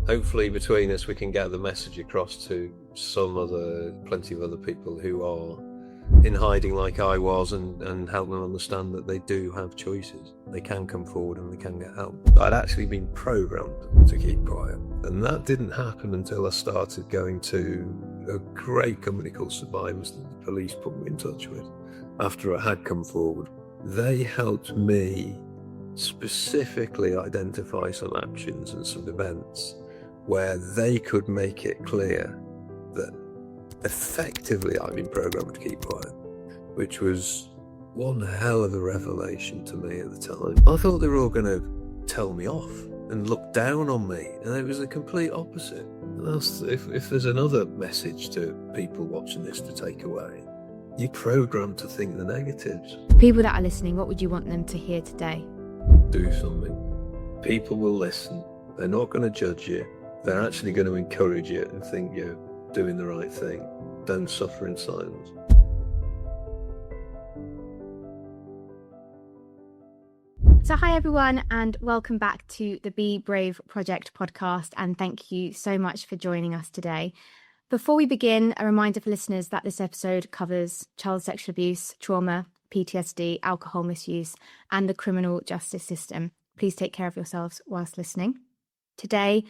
Hopefully between us we can get the message across to plenty of other people who are in hiding like I was, and help them understand that they do have choices. They can come forward and they can get help. I'd actually been programmed to keep quiet, and that didn't happen until I started going to a great company called Survivors that the police put me in touch with after I had come forward. They helped me specifically identify some actions and some events where they could make it clear that effectively I've been programmed to keep quiet, which was one hell of a revelation to me at the time. I thought they were all going to tell me off and look down on me, and it was the complete opposite. If there's another message to people watching this to take away, you're programmed to think the negatives. People that are listening, what would you want them to hear today? Do something. People will listen. They're not going to judge you. They're actually going to encourage you and think you're doing the right thing. Don't suffer in silence. So hi everyone, and welcome back to the Be Brave Project podcast, and thank you so much for joining us today. Before we begin, a reminder for listeners that this episode covers child sexual abuse, trauma, PTSD, alcohol misuse, and the criminal justice system. Please take care of yourselves whilst listening. Today,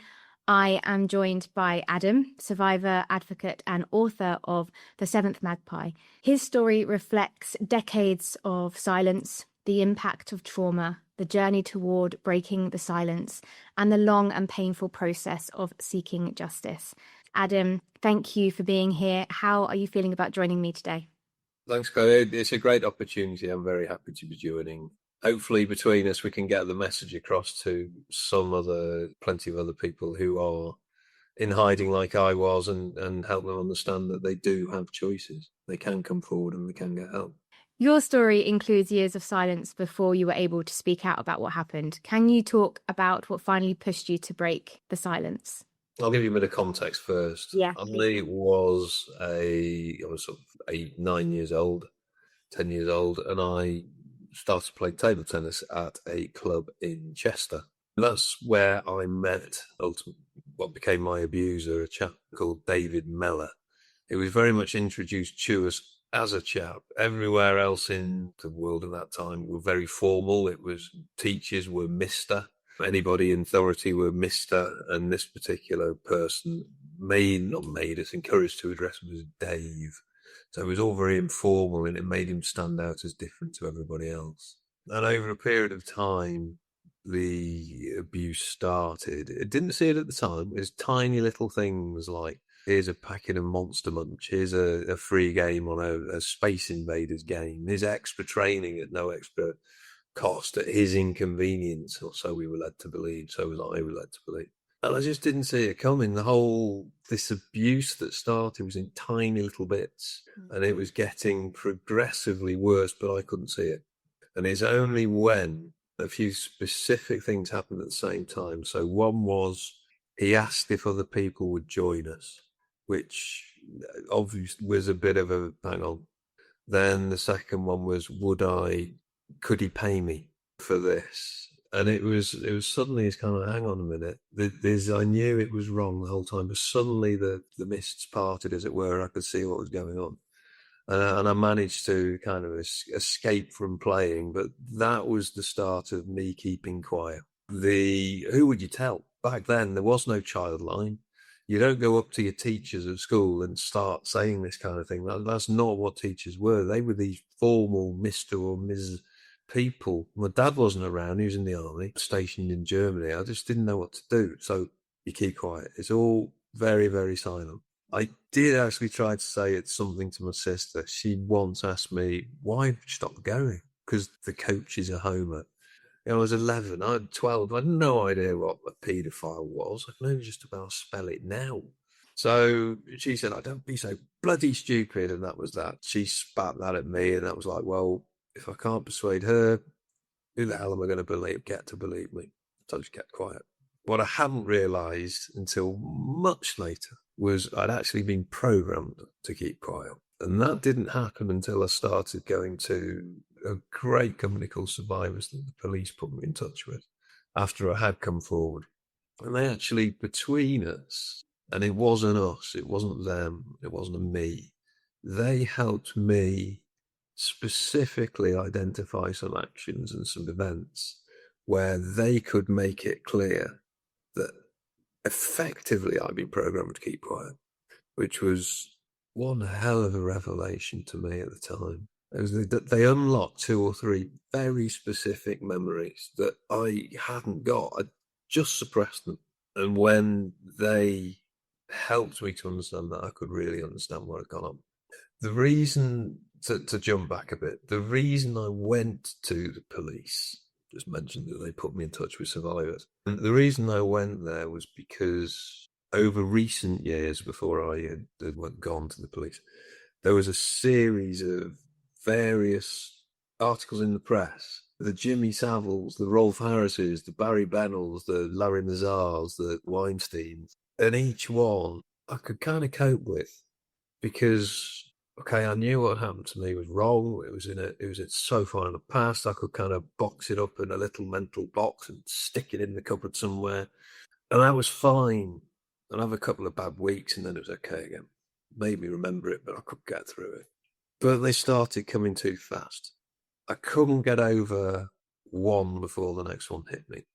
I am joined by Adam, survivor, advocate, and author of The Seventh Magpie. His story reflects decades of silence, the impact of trauma, the journey toward breaking the silence, and the long and painful process of seeking justice. Adam, thank you for being here. How are you feeling about joining me today? Thanks, Chloe. It's a great opportunity. I'm very happy to be joining. Hopefully between us we can get the message across to plenty of other people who are in hiding like I was, and help them understand that they do have choices. They can come forward and they can get help. Your story includes years of silence before you were able to speak out about what happened. Can you talk about what finally pushed you to break the silence? I'll give you a bit of context first. Yeah. I was 9 years old, 10 years old, and I started to play table tennis at a club in Chester. That's where I met what became my abuser, a chap called David Mellor. He was very much introduced to us as a chap. Everywhere else in the world at that time were very formal. It was teachers were Mr. Anybody in authority were Mr. And this particular person encouraged to address him as Dave. So it was all very informal, and it made him stand out as different to everybody else. And over a period of time, the abuse started. It didn't see it at the time. It was tiny little things like, here's a packet of Monster Munch, here's a free game on a Space Invaders game, here's extra training at no extra cost at his inconvenience, or so we were led to believe, so was I were led to believe. And I just didn't see it coming. This abuse that started was in tiny little bits, and it was getting progressively worse, but I couldn't see it. And it's only when a few specific things happened at the same time. So one was, he asked if other people would join us, which obviously was a bit of a hang on. Then the second one was, could he pay me for this? And it was suddenly, it's kind of, hang on a minute. I knew it was wrong the whole time, but suddenly the mists parted, as it were. I could see what was going on. And I managed to kind of escape from playing, but that was the start of me keeping quiet. Who would you tell? Back then, there was no child line. You don't go up to your teachers at school and start saying this kind of thing. That's not what teachers were. They were these formal Mr. or Ms. people. My dad wasn't around. He was in the army, stationed in Germany. I just didn't know what to do. So you keep quiet. It's all very, very silent. I did actually try to say something to my sister. She once asked me, why have you stopped going? Because the coach is a homer. I was 11, I had 12. I had no idea what a paedophile was. I can only just about spell it now. So she said, don't be so bloody stupid. And that was that. She spat that at me, and that was like, well, if I can't persuade her, who the hell am I going to get to believe me? So I just kept quiet. What I hadn't realised until much later was I'd actually been programmed to keep quiet. And that didn't happen until I started going to a great company called Survivors that the police put me in touch with after I had come forward. And they actually, between us, and it wasn't us, it wasn't them, it wasn't me, they helped me specifically identify some actions and some events where they could make it clear that effectively I'd been programmed to keep quiet, which was one hell of a revelation to me at the time. It was that they unlocked 2 or 3 very specific memories that I hadn't got. I just suppressed them. And when they helped me to understand that, I could really understand what had gone on. The reason, to jump back a bit, the reason I went to the police, just mentioned that they put me in touch with survivors. And the reason I went there was because over recent years, before I had gone to the police, there was a series of various articles in the press. The Jimmy Saviles, the Rolf Harrises, the Barry Bennells, the Larry Nazars, the Weinsteins, and each one I could kind of cope with because, okay, I knew what happened to me was wrong. It was so far in the past. I could kind of box it up in a little mental box and stick it in the cupboard somewhere, and that was fine. I'd have a couple of bad weeks, and then it was okay again. Made me remember it, but I could get through it. But they started coming too fast. I couldn't get over one before the next one hit me.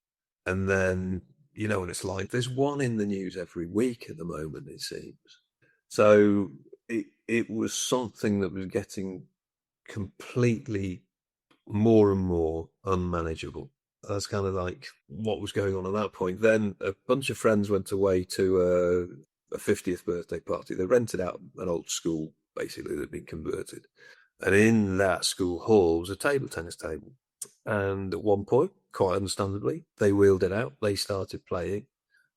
And then, you know what it's like. There's one in the news every week at the moment, it seems. So it was something that was getting completely more and more unmanageable. That's kind of like what was going on at that point. Then a bunch of friends went away to a 50th birthday party. They rented out an old school, basically, that had been converted. And in that school hall was a table tennis table. And at one point, quite understandably, they wheeled it out. They started playing.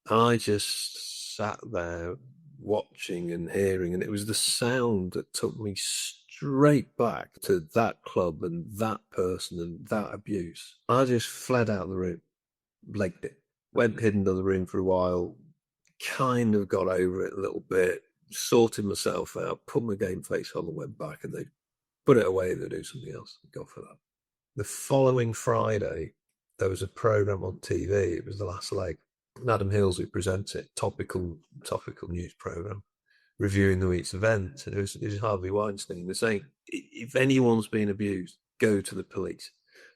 And I just sat there watching and hearing. And it was the sound that took me straight back to that club and that person and that abuse. I just fled out of the room, legged it, went hid in the room for a while, kind of got over it a little bit, sorted myself out, put my game face on and went back, and they put it away and they do something else. Go for that. The following Friday, there was a program on TV. It was The Last Leg. Adam Hills, who presents it, topical news program, reviewing the week's events, and it was Harvey Weinstein. They're saying, if anyone's been abused, go to the police.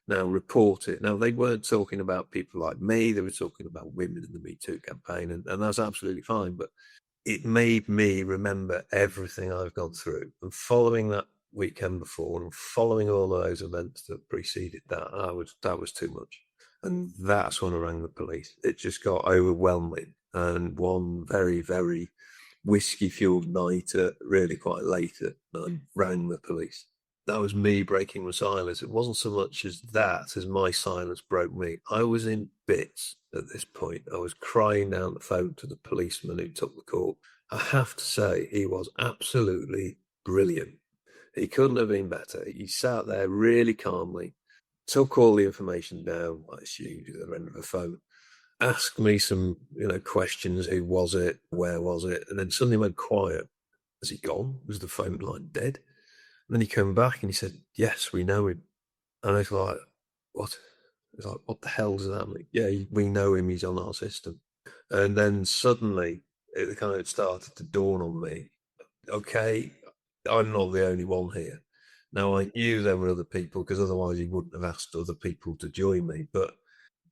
Now, report it. Now, they weren't talking about people like me. They were talking about women in the Me Too campaign, and that's absolutely fine. But it made me remember everything I've gone through. And following that weekend before and following all of those events that preceded that, that was too much. And that's when I rang the police. It just got overwhelming. And one very, very whiskey-fueled night, really quite late at night, rang the police. That was me breaking my silence. It wasn't so much as that as my silence broke me. I was in bits at this point. I was crying down the phone to the policeman who took the call. I have to say, he was absolutely brilliant. He couldn't have been better. He sat there really calmly, took all the information down, I assumed, at the end of the phone, asked me some, questions. Who was it? Where was it? And then suddenly went quiet. Has he gone? Was the phone line dead? And then he came back and he said, yes, we know him. And I was like, what? It's like, what the hell does that mean? Yeah, we know him. He's on our system. And then suddenly it kind of started to dawn on me. Okay, I'm not the only one here. Now, I knew there were other people because otherwise he wouldn't have asked other people to join me. But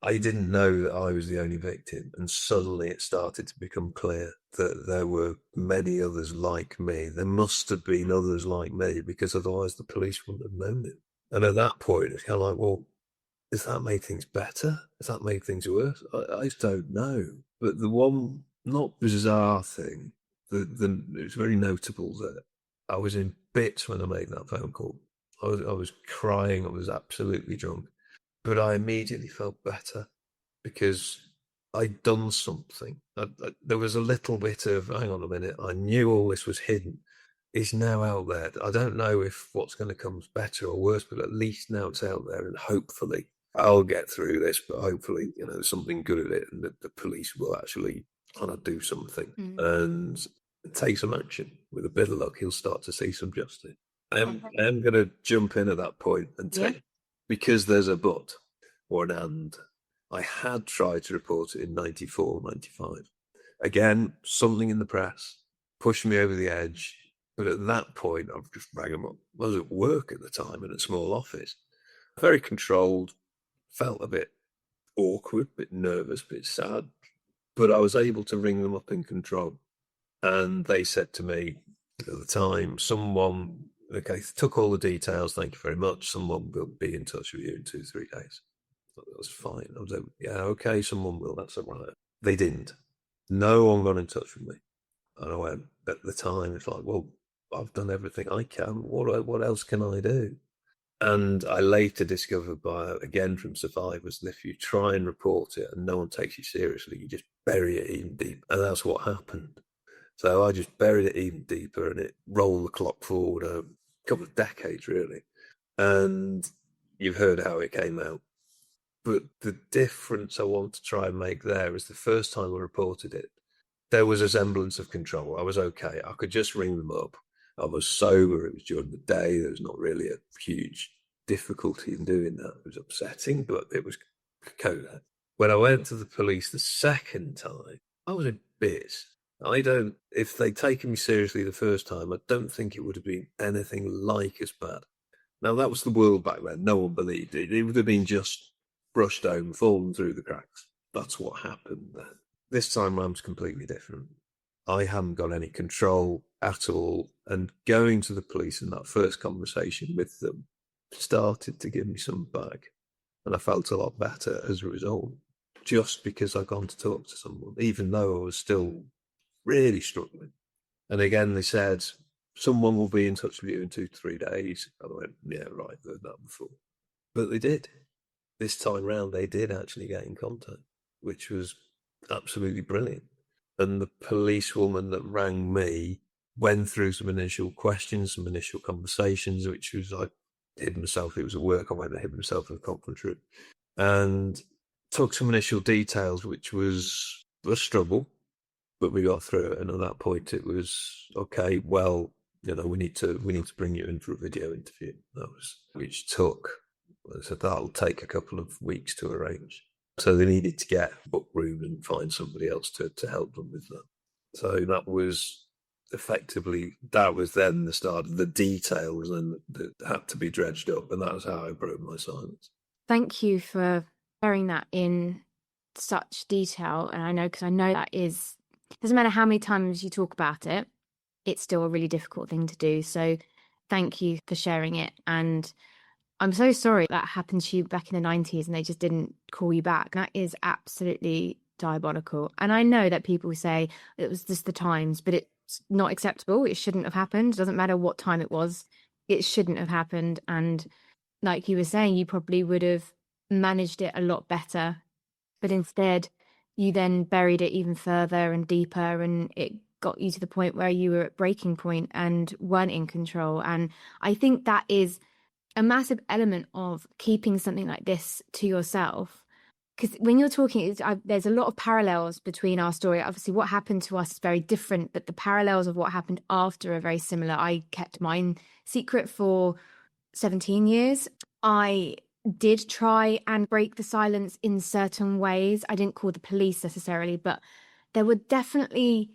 I didn't know that I was the only victim. And suddenly it started to become clear that there were many others like me. There must have been others like me because otherwise the police wouldn't have known it. And at that point, it's kind of like, well, does that make things better? Does that make things worse? I just don't know. But the one not bizarre thing, it was very notable that I was in bits when I made that phone call. I was crying. I was absolutely drunk. But I immediately felt better because I'd done something. There was a little bit of, hang on a minute, I knew all this was hidden. It's now out there. I don't know if what's going to come is better or worse, but at least now it's out there, and hopefully I'll get through this, but hopefully, something good at it, and that the police will actually kind of do something and take some action. With a bit of luck, he'll start to see some justice. I am going to jump in at that point and take, because there's a but or an and. I had tried to report it in 94, 95. Again, something in the press pushed me over the edge. But at that point, I've just rang him up. I was at work at the time in a small office. Very controlled, felt a bit awkward, a bit nervous, a bit sad. But I was able to ring them up in control. And they said to me at the time, okay, took all the details, thank you very much. Someone will be in touch with you in 2-3 days. That was fine. I was like, yeah, okay, someone will, that's all right. They didn't. No one got in touch with me. And I went, at the time, it's like, well, I've done everything I can. What else can I do? And I later discovered again from survivors, that if you try and report it and no one takes you seriously, you just bury it even deeper. And that's what happened. So I just buried it even deeper and it rolled the clock forward a couple of decades, really. And you've heard how it came out. But the difference I want to try and make there is the first time I reported it, there was a semblance of control. I was okay. I could just ring them up. I was sober. It was during the day. There was not really a huge difficulty in doing that. It was upsetting, but it was Kodak. When I went to the police the second time, I was in bits. If they'd taken me seriously the first time, I don't think it would have been anything like as bad. Now, that was the world back then. No one believed it. It would have been just brushed down, fallen through the cracks. That's what happened then. This time round's completely different. I haven't got any control at all. And going to the police in that first conversation with them started to give me some back. And I felt a lot better as a result, just because I'd gone to talk to someone, even though I was still really struggling. And again, they said, someone will be in touch with you in 2-3 days. I went, yeah, right, I've heard that before. But they did. This time round, they did actually get in contact, which was absolutely brilliant. And the policewoman that rang me went through some initial questions, some initial conversations, which was, I hid myself. It was at work. I went and hid myself in the conference room and took some initial details, which was a struggle, but we got through it. And at that point, it was okay. Well, we need to bring you in for a video interview. Which took. I said that'll take a couple of weeks to arrange. So they needed to get book room and find somebody else to help them with that. So that was then the start of the detail was then that had to be dredged up, and that's how I broke my silence. Thank you for sharing that in such detail. And I know that doesn't matter how many times you talk about it, it's still a really difficult thing to do. So thank you for sharing it. And I'm so sorry that happened to you back in the 90s and they just didn't call you back. That is absolutely diabolical. And I know that people say it was just the times, but it's not acceptable. It shouldn't have happened. It doesn't matter what time it was. It shouldn't have happened. And like you were saying, you probably would have managed it a lot better. But instead, you then buried it even further and deeper, and it got you to the point where you were at breaking point and weren't in control. And I think that is a massive element of keeping something like this to yourself. Because when you're talking, there's a lot of parallels between our story. Obviously, what happened to us is very different, but the parallels of what happened after are very similar. I kept mine secret for 17 years. I did try and break the silence in certain ways. I didn't call the police necessarily, but there were definitely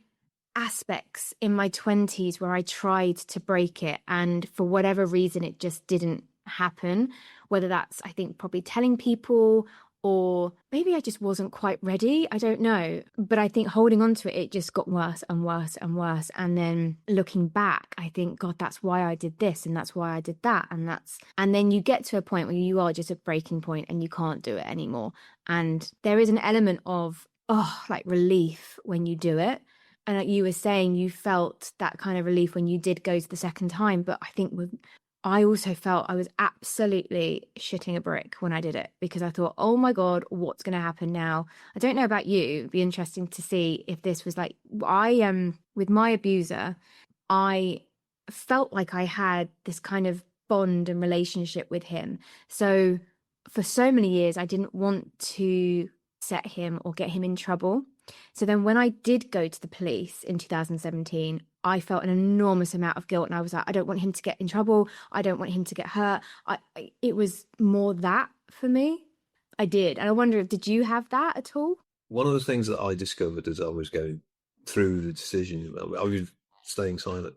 aspects in my 20s where I tried to break it, and for whatever reason it just didn't happen. Whether that's, I think, probably telling people, or maybe I just wasn't quite ready. I don't know. But I think holding on to it, it just got worse and worse and worse. And then looking back, I think, God, that's why I did this and that's why I did that. And then you get to a point where you are just at breaking point and you can't do it anymore. And there is an element of, relief when you do it. And like you were saying, you felt that kind of relief when you did go to the second time. But I think I also felt I was absolutely shitting a brick when I did it, because I thought, oh my God, what's going to happen now? I don't know about you. It'd be interesting to see if this was like, with my abuser, I felt like I had this kind of bond and relationship with him. So for so many years, I didn't want to set him or get him in trouble. So then when I did go to the police in 2017, I felt an enormous amount of guilt, and I was like, I don't want him to get in trouble. I don't want him to get hurt. It was more that for me. I did. And I wonder, did you have that at all? One of the things that I discovered as I was going through the decision, I was staying silent,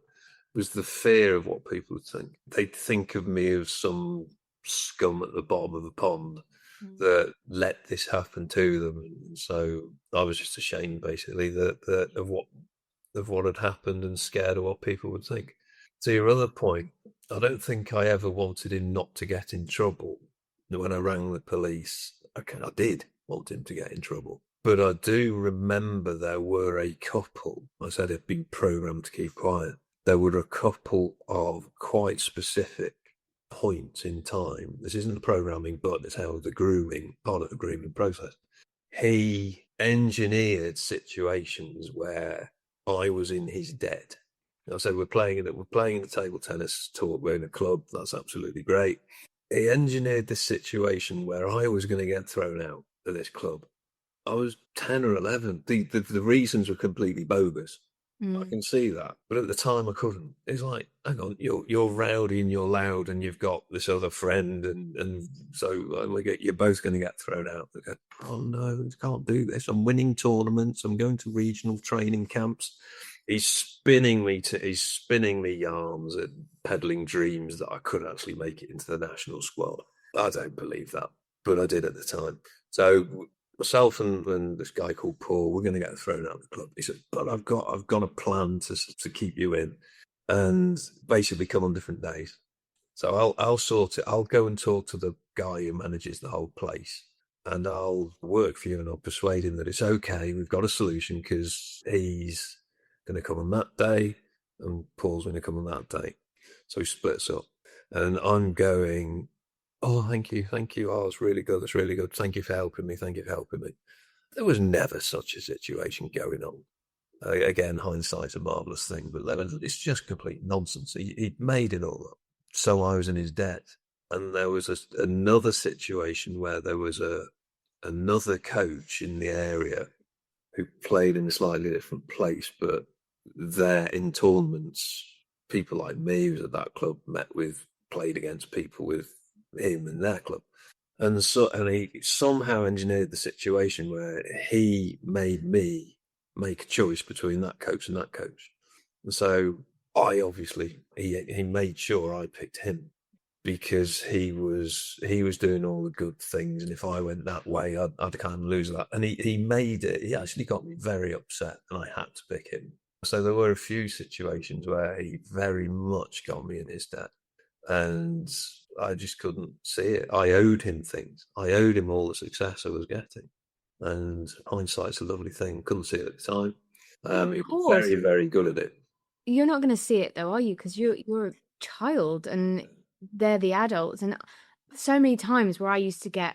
was the fear of what people would think. They'd think of me as some scum at the bottom of the pond that let this happen to them. And so I was just ashamed, basically, that of what had happened and scared of what people would think. To your other point, I don't think I ever wanted him not to get in trouble. When I rang the police, okay, I did want him to get in trouble. But I do remember there were a couple, I said it'd been programmed to keep quiet. There were a couple of quite specific points in time. This isn't the programming, but it's how the grooming, part of the grooming process. He engineered situations where I was in his debt. I said, we're playing in the table tennis talk, we're in a club, that's absolutely great. He engineered this situation where I was going to get thrown out of this club. I was 10 or 11. The reasons were completely bogus. I can see that. But at the time I couldn't. It's like, hang on, you're rowdy and you're loud and you've got this other friend and so you're both going to get thrown out. They go, oh no, I can't do this. I'm winning tournaments. I'm going to regional training camps. He's spinning me yarns and peddling dreams that I could actually make it into the national squad. I don't believe that, but I did at the time. So myself and this guy called Paul, we're going to get thrown out of the club. He said, but I've got a plan to keep you in, and basically come on different days. So I'll sort it. I'll go and talk to the guy who manages the whole place, and I'll work for you, and I'll persuade him that it's okay. We've got a solution because he's going to come on that day, and Paul's going to come on that day. So he splits up, and I'm going, oh, thank you. Oh, it's really good. Thank you for helping me. There was never such a situation going on. Again, hindsight's a marvellous thing, but it's just complete nonsense. He'd made it all up. So I was in his debt. And there was another situation where there was another coach in the area who played in a slightly different place, but there in tournaments, people like me who was at that club played against people with him in their club. And he somehow engineered the situation where he made me make a choice between that coach and that coach. And so he made sure I picked him because he was doing all the good things. And if I went that way, I'd kind of lose that. And he actually got me very upset and I had to pick him. So there were a few situations where he very much got me in his debt. And I just couldn't see it. I owed him things. I owed him all the success I was getting. And hindsight's a lovely thing. Couldn't see it at the time. He was very, very good at it. You're not going to see it though, are you? Because you're a child and they're the adults. And so many times where I used to get,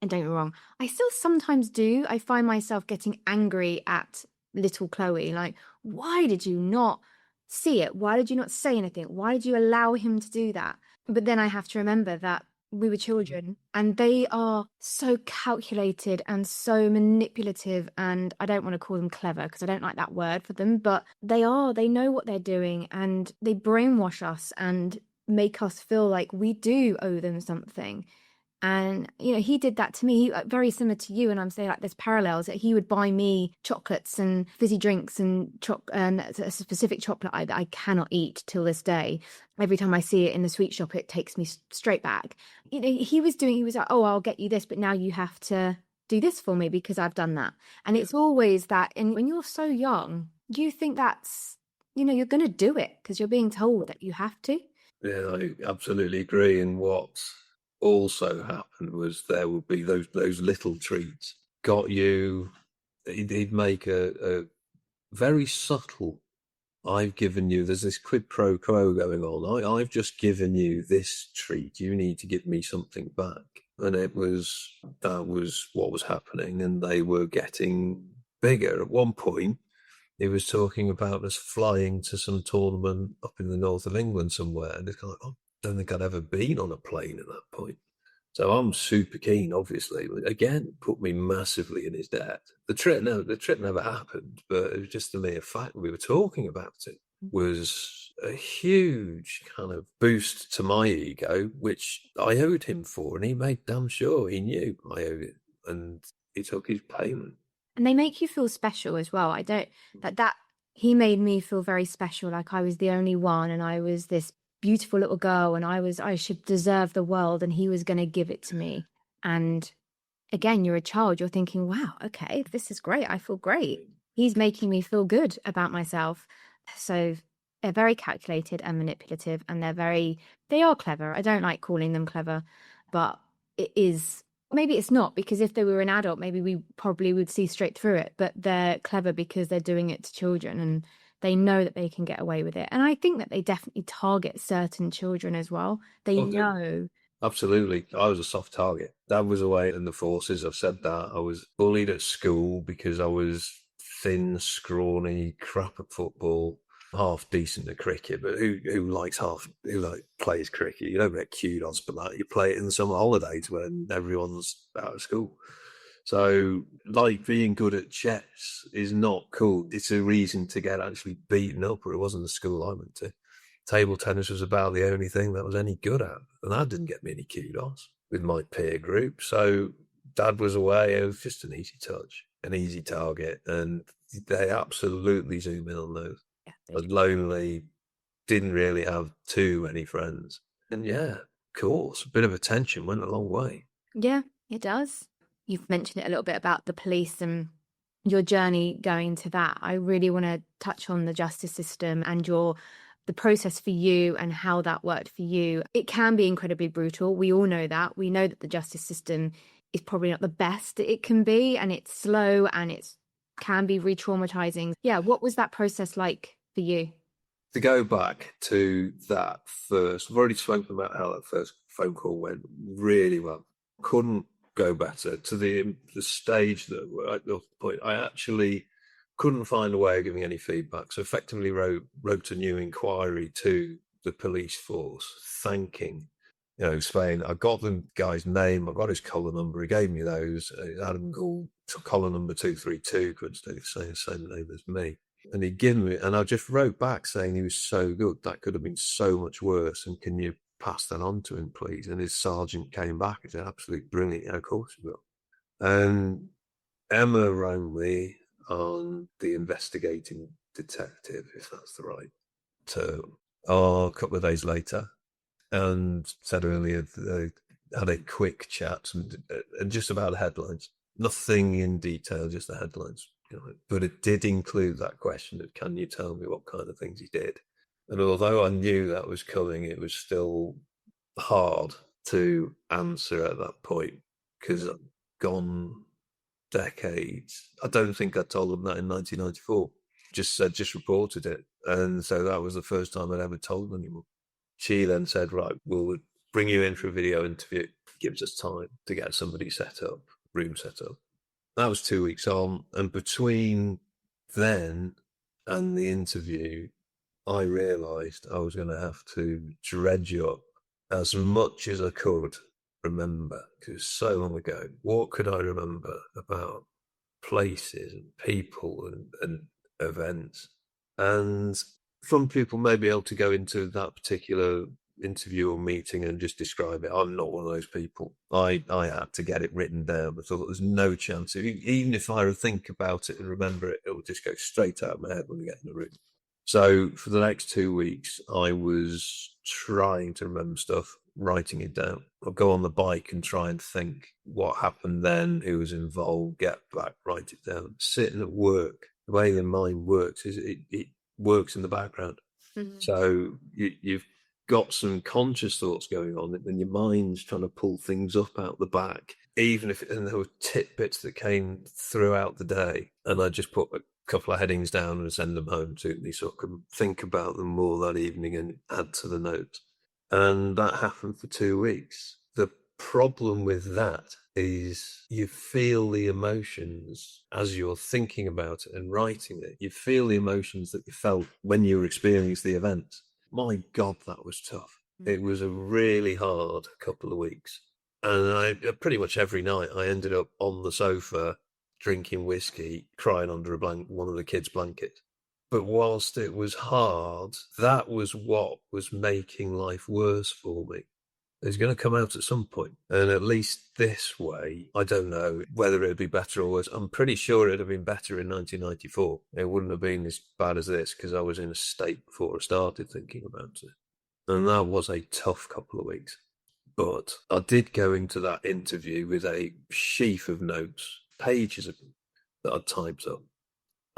and don't get me wrong, I still sometimes do. I find myself getting angry at little Chloe. Like, why did you not see it? Why did you not say anything? Why did you allow him to do that? But then I have to remember that we were children and they are so calculated and so manipulative, and I don't want to call them clever because I don't like that word for them, but they know what they're doing and they brainwash us and make us feel like we do owe them something. And, he did that to me, very similar to you. And I'm saying like there's parallels that he would buy me chocolates and fizzy drinks and a specific chocolate that I cannot eat till this day. Every time I see it in the sweet shop, it takes me straight back. He was like, oh, I'll get you this, but now you have to do this for me because I've done that. And it's always that. And when you're so young, you think that's, you're going to do it because you're being told that you have to. Yeah, I absolutely agree. And what also happened was there would be those little treats. He'd make a very subtle, I've given you, there's this quid pro quo going on. I've just given you this treat. You need to give me something back. And that was what was happening. And they were getting bigger. At one point, he was talking about us flying to some tournament up in the north of England somewhere. And it's like, I don't think I'd ever been on a plane at that point. So I'm super keen, obviously. Again, put me massively in his debt. The trip never happened, but it was just a mere fact we were talking about it. was a huge kind of boost to my ego, which I owed him for, and he made damn sure he knew I owed it, and he took his payment. And they make you feel special as well. I don't that he made me feel very special, like I was the only one and I was this beautiful little girl and I should deserve the world and he was going to give it to me. And again, you're a child, you're thinking, wow, okay, this is great. I feel great. He's making me feel good about myself. So they're very calculated and manipulative, and they are clever. I don't like calling them clever, but it is, maybe it's not, because if they were an adult, maybe we probably would see straight through it, but they're clever because they're doing it to children and they know that they can get away with it. And I think that they definitely target certain children as well. They know. Absolutely. I was a soft target. Dad was away in the forces. I've said that. I was bullied at school because I was thin, scrawny, crap at football, half decent at cricket. But who plays cricket? You don't get kudos for that. You play it in the summer holidays when everyone's out of school. So, like, being good at chess is not cool. It's a reason to get actually beaten up, or it wasn't the school I went to. Table tennis was about the only thing that was any good at, and that didn't get me any kudos with my peer group. So Dad was away. It was just an easy touch, an easy target, and they absolutely zoom in on those. Yeah, I was lonely, didn't really have too many friends, and yeah, of course, a bit of attention went a long way. Yeah, it does. You've mentioned it a little bit about the police and your journey going to that. I really want to touch on the justice system and the process for you and how that worked for you. It can be incredibly brutal. We all know that. We know that the justice system is probably not the best it can be, and it's slow and it can be re-traumatizing. Yeah, what was that process like for you? To go back to that first, I've already spoken about how that first phone call went really well. Couldn't go better. To the stage that we're at the point, I actually couldn't find a way of giving any feedback. So effectively wrote a new inquiry to the police force, thanking, saying, I got the guy's name, I got his collar number, he gave me those. Adam called collar number 232, could stay the same name as me. And he'd given me, and I just wrote back saying he was so good, that could have been so much worse, and can you pass that on to him, please? And his sergeant came back and said, absolutely brilliant. Yeah, of course he will. And Emma rang me on the investigating detective, if that's the right term, a couple of days later, and said earlier they had a quick chat and just about the headlines. Nothing in detail, just the headlines. But it did include that question of, can you tell me what kind of things he did? And although I knew that was coming, it was still hard to answer at that point because I'd gone decades. I don't think I told them that in 1994. Just reported it. And so that was the first time I'd ever told anyone. She then said, right, we'll bring you in for a video interview. Gives us time to get somebody set up, room set up. That was 2 weeks on. And between then and the interview, I realised I was going to have to dredge up as much as I could remember, because it's so long ago. What could I remember about places and people and events? And some people may be able to go into that particular interview or meeting and just describe it. I'm not one of those people. I had to get it written down. I thought there's no chance. Even if I think about it and remember it, it will just go straight out of my head when we get in the room. So for the next 2 weeks, I was trying to remember stuff, writing it down. I'll go on the bike and try and think what happened then, who was involved, get back, write it down. Sitting at work, the way the mind works is it works in the background. Mm-hmm. So you've got some conscious thoughts going on, and your mind's trying to pull things up out the back, even if and there were tidbits that came throughout the day. And I just put a couple of headings down and send them home to me so I can think about them more that evening and add to the notes. And that happened for 2 weeks. The problem with that is you feel the emotions as you're thinking about it and writing it. You feel the emotions that you felt when you experienced the event. My God, that was tough. It was a really hard couple of weeks. And I pretty much every night I ended up on the sofa drinking whiskey, crying under one of the kids' blankets. But whilst it was hard, that was what was making life worse for me. It's going to come out at some point. And at least this way, I don't know whether it'd be better or worse. I'm pretty sure it'd have been better in 1994. It wouldn't have been as bad as this because I was in a state before I started thinking about it. And that was a tough couple of weeks. But I did go into that interview with a sheaf of notes, pages of them, that I'd typed up.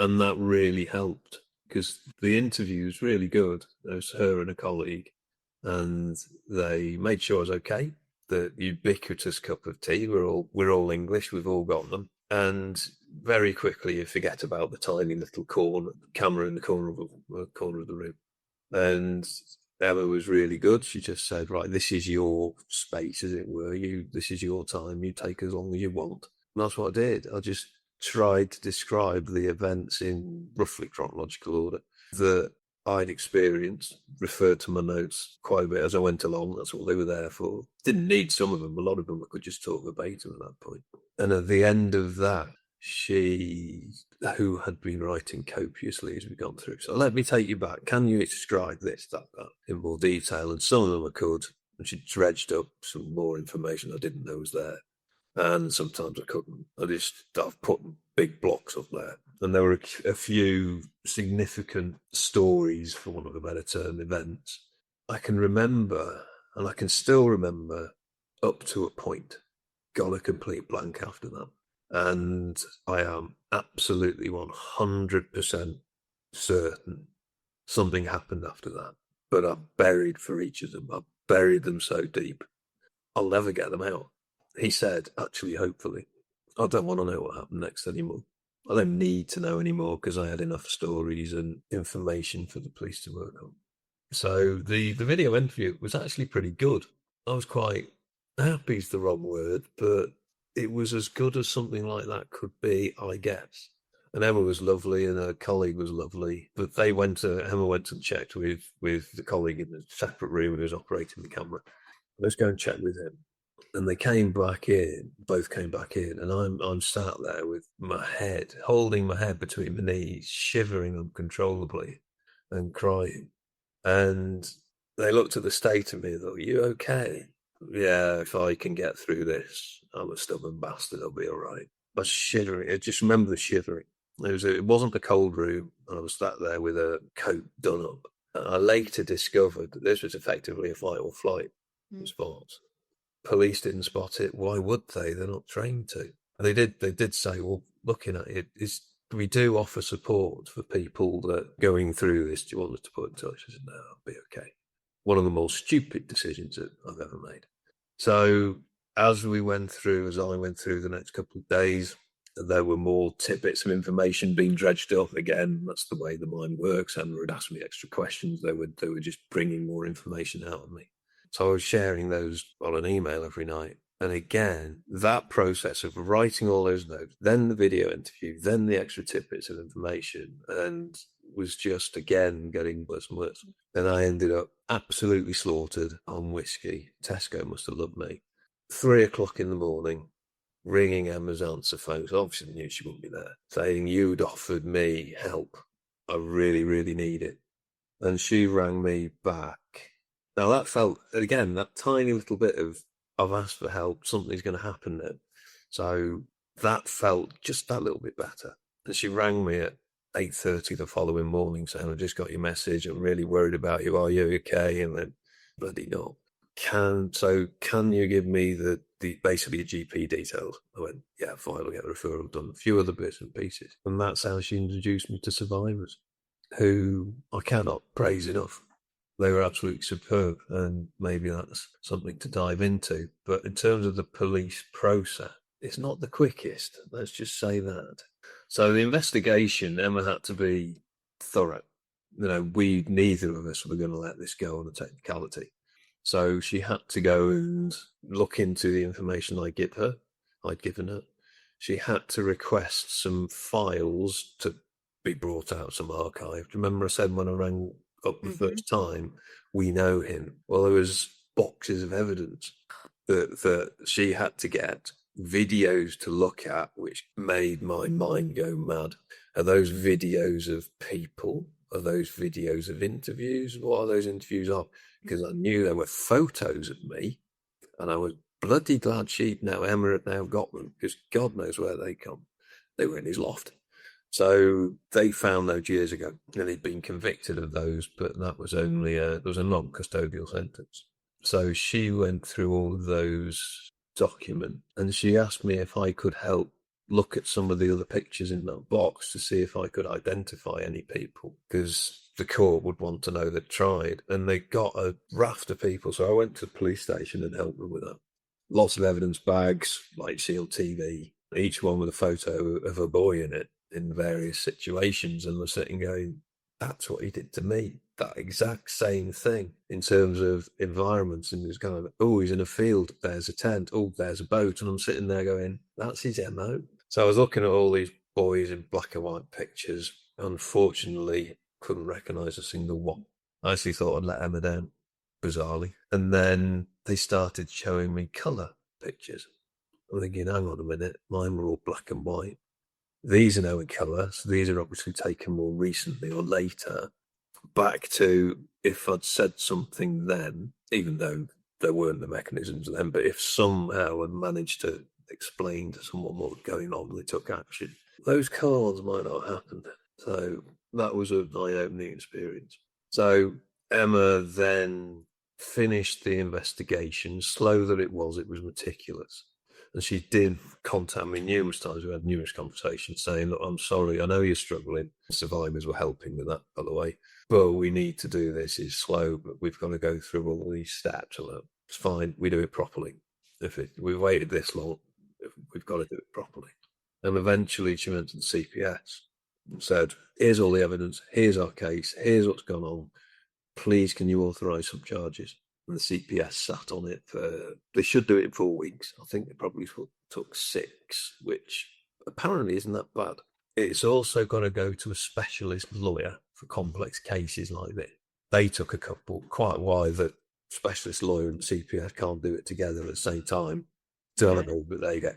And that really helped because the interview was really good. There was her and a colleague, and they made sure I was okay. The ubiquitous cup of tea. We're all English. We've all got them. And very quickly you forget about the tiny little camera in the corner of the room. And Emma was really good. She just said, right, this is your space, as it were. This is your time. You take as long as you want. And that's what I did. I just tried to describe the events in roughly chronological order that I'd experienced, referred to my notes quite a bit as I went along. That's what they were there for. Didn't need some of them. A lot of them I could just talk verbatim at that point. And at the end of that, she, who had been writing copiously as we've gone through. So let me take you back. Can you describe this, that in more detail? And some of them I could. And she dredged up some more information I didn't know was there. And sometimes I couldn't. I've put big blocks up there. And there were a few significant stories, for want of a better term, events. I can remember, and I can still remember up to a point. Got a complete blank after that. And I am absolutely 100% certain something happened after that. But I'm buried for each of them. I've buried them so deep. I'll never get them out. He said, actually, hopefully. I don't want to know what happened next anymore. I don't need to know anymore because I had enough stories and information for the police to work on. So the video interview was actually pretty good. I was quite happy is the wrong word, but it was as good as something like that could be, I guess. And Emma was lovely and her colleague was lovely, but Emma went and checked with the colleague in the separate room who was operating the camera. Let's go and check with him. And they came back in, both came back in, and I'm sat there with my head, holding my head between my knees, shivering uncontrollably and crying. And they looked at the state of me and thought, are you okay? Yeah, if I can get through this, I'm a stubborn bastard, I'll be all right. I was shivering. I just remember the shivering. It wasn't a cold room, and I was sat there with a coat done up. And I later discovered that this was effectively a fight or flight response. Police didn't spot it. Why would they? They're not trained to. And they did say, well, looking at it, we do offer support for people that are going through this. Do you want us to put in touch? I said, no, I'll be okay. One of the most stupid decisions that I've ever made. So as I went through the next couple of days, there were more tidbits of information being dredged up. Again, that's the way the mind works. Emma would ask me extra questions. They were just bringing more information out of me. So I was sharing those on an email every night. And again, that process of writing all those notes, then the video interview, then the extra tidbits of information, and was just, again, getting worse and worse. And I ended up absolutely slaughtered on whiskey. Tesco must have loved me. 3:00 in the morning, ringing Emma's answer phone. So obviously knew she wouldn't be there. Saying, you'd offered me help. I really, really need it. And she rang me back. Now that felt, again, that tiny little bit of, I've asked for help, something's going to happen then. So that felt just that little bit better. And she rang me at 8:30 the following morning saying, I just got your message, I'm really worried about you, are you okay? And then, bloody not. Can you give me the basically a GP details? I went, yeah, fine, I'll get a referral done, a few other bits and pieces. And that's how she introduced me to survivors, who I cannot praise enough. They were absolutely superb, and maybe that's something to dive into. But in terms of the police process, it's not the quickest. Let's just say that. So the investigation, Emma had to be thorough. Neither of us were going to let this go on a technicality. So she had to go and look into the information I'd given her. She had to request some files to be brought out, some archived. Remember I said when I rang up the first time, we know him. Well, there was boxes of evidence that she had to get, videos to look at, which made my mind go mad. Are those videos of people? Are those videos of interviews? What are those interviews of? Because I knew there were photos of me, and I was bloody glad Emma had now got them, because God knows where they come. They were in his loft. So they found those years ago, and he'd been convicted of those, but that was only there was a non-custodial sentence. So she went through all of those documents, and she asked me if I could help look at some of the other pictures in that box to see if I could identify any people, because the court would want to know they'd tried, and they got a raft of people. So I went to the police station and helped them with that. Lots of evidence bags, like sealed TV, each one with a photo of a boy in it in various situations, and we're sitting going, that's what he did to me. That exact same thing in terms of environments. And it's kind of, oh, he's in a field, there's a tent, oh, there's a boat. And I'm sitting there going, that's his MO. So I was looking at all these boys in black and white pictures. Unfortunately, couldn't recognise a single one. I actually thought I'd let Emma down, bizarrely. And then they started showing me colour pictures. I'm thinking, hang on a minute, mine were all black and white. These are now in colour, so these are obviously taken more recently or later. Back to if I'd said something then, even though there weren't the mechanisms then, but if somehow I managed to explain to someone what was going on and they took action, those colours might not have happened. So that was an eye-opening experience. So Emma then finished the investigation. Slow that it was meticulous. And she did contact me numerous times. We had numerous conversations saying, look, I'm sorry, I know you're struggling. Survivors were helping with that, by the way. But we need to do this. It's slow, but we've got to go through all these steps. It's fine. We do it properly. We've waited this long, we've got to do it properly. And eventually she went to the CPS and said, here's all the evidence. Here's our case. Here's what's gone on. Please, can you authorise some charges? And the CPS sat on it they should do it in 4 weeks. I think they probably took 6, which apparently isn't that bad. It's also got to go to a specialist lawyer for complex cases like this. They took quite a while. The specialist lawyer and CPS can't do it together at the same time. Don't know, but there you go.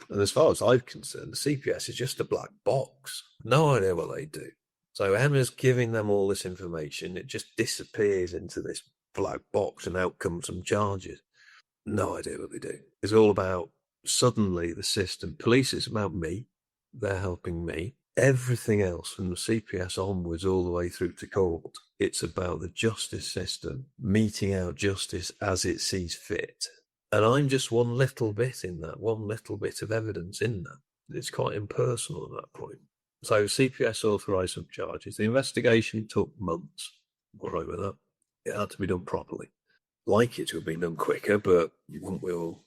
And as far as I'm concerned, the CPS is just a black box. No idea what they do. So Emma's giving them all this information. It just disappears into this black box, and out comes some charges. No idea what they do. It's all about suddenly the system. Police is about me. They're helping me. Everything else from the CPS onwards all the way through to court, it's about the justice system meting out justice as it sees fit. And I'm just one little bit in that, one little bit of evidence in that. It's quite impersonal at that point. So CPS authorised some charges. The investigation took months. All right with that. It had to be done properly. Like it to have been done quicker, but wouldn't we all?